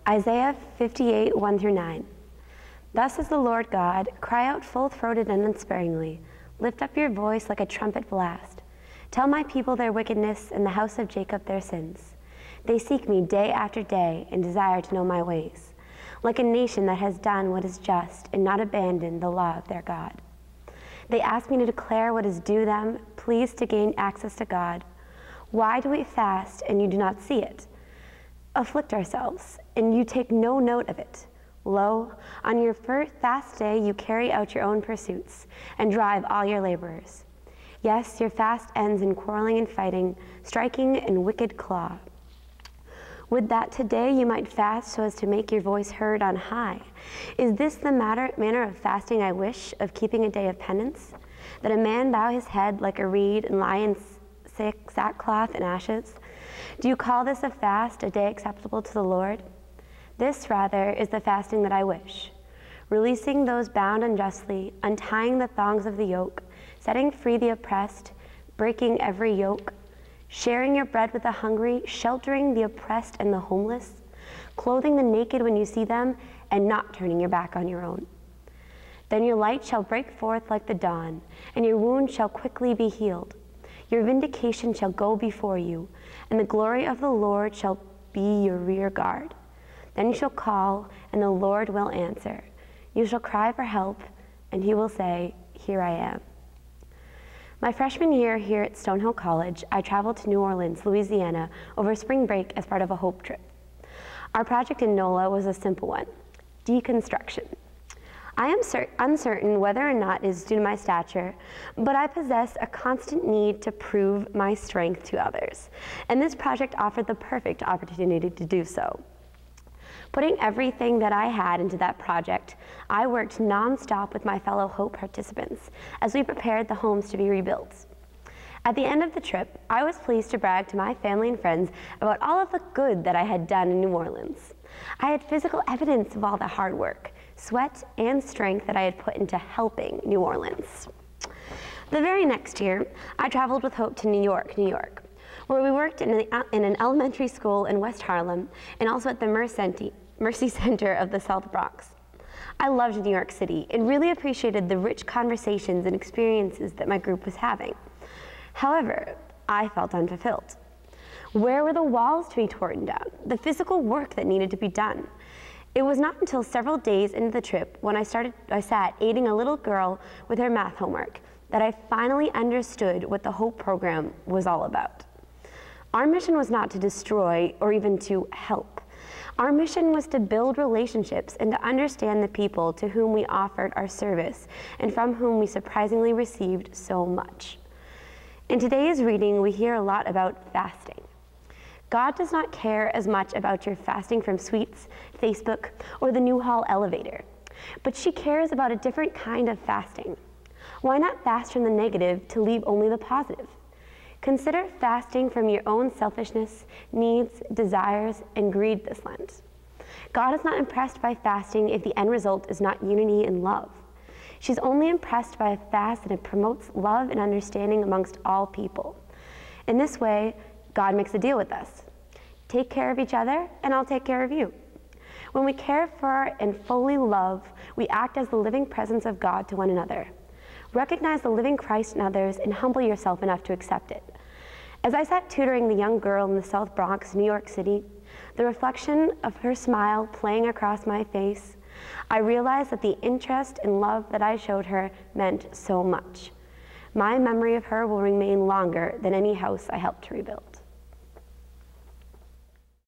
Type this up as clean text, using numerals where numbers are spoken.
Isaiah 58, 1-9. Thus says the Lord God, cry out full-throated and unsparingly. Lift up your voice like a trumpet blast. Tell my people their wickedness and the house of Jacob their sins. They seek me day after day and desire to know my ways, like a nation that has done what is just and not abandoned the law of their God. They ask me to declare what is due them, pleased to gain access to God. Why do we fast and you do not see it? Afflict ourselves, and you take no note of it. Lo, on your first fast day you carry out your own pursuits, and drive all your laborers. Yes, your fast ends in quarreling and fighting, striking and wicked claw. Would that today you might fast so as to make your voice heard on high. Is this the manner of fasting I wish, of keeping a day of penance? That a man bow his head like a reed and lie in sackcloth and ashes? Do you call this a fast, a day acceptable to the Lord? This, rather, is the fasting that I wish, releasing those bound unjustly, untying the thongs of the yoke, setting free the oppressed, breaking every yoke, sharing your bread with the hungry, sheltering the oppressed and the homeless, clothing the naked when you see them, and not turning your back on your own. Then your light shall break forth like the dawn, and your wound shall quickly be healed. Your vindication shall go before you, and the glory of the Lord shall be your rear guard. Then you shall call, and the Lord will answer. You shall cry for help, and he will say, here I am. My freshman year here at Stonehill College, I traveled to New Orleans, Louisiana, over spring break as part of a Hope trip. Our project in NOLA was a simple one, deconstruction. I am uncertain whether or not it is due to my stature, but I possess a constant need to prove my strength to others, and this project offered the perfect opportunity to do so. Putting everything that I had into that project, I worked non-stop with my fellow Hope participants as we prepared the homes to be rebuilt. At the end of the trip, I was pleased to brag to my family and friends about all of the good that I had done in New Orleans. I had physical evidence of all the hard work, sweat, and strength that I had put into helping New Orleans. The very next year, I traveled with Hope to New York, where we worked in an elementary school in West Harlem and also at the Mercy Center of the South Bronx. I loved New York City and really appreciated the rich conversations and experiences that my group was having. However, I felt unfulfilled. Where were the walls to be torn down, the physical work that needed to be done? It was not until several days into the trip when I sat aiding a little girl with her math homework that I finally understood what the Hope program was all about. Our mission was not to destroy or even to help. Our mission was to build relationships and to understand the people to whom we offered our service and from whom we surprisingly received so much. In today's reading, we hear a lot about fasting. God does not care as much about your fasting from sweets, Facebook, or the Newhall elevator, but she cares about a different kind of fasting. Why not fast from the negative to leave only the positive? Consider fasting from your own selfishness, needs, desires, and greed this Lent. God is not impressed by fasting if the end result is not unity and love. She's only impressed by a fast that promotes love and understanding amongst all people. In this way, God makes a deal with us. Take care of each other, and I'll take care of you. When we care for and fully love, we act as the living presence of God to one another. Recognize the living Christ in others and humble yourself enough to accept it. As I sat tutoring the young girl in the South Bronx, New York City, the reflection of her smile playing across my face, I realized that the interest and love that I showed her meant so much. My memory of her will remain longer than any house I helped to rebuild.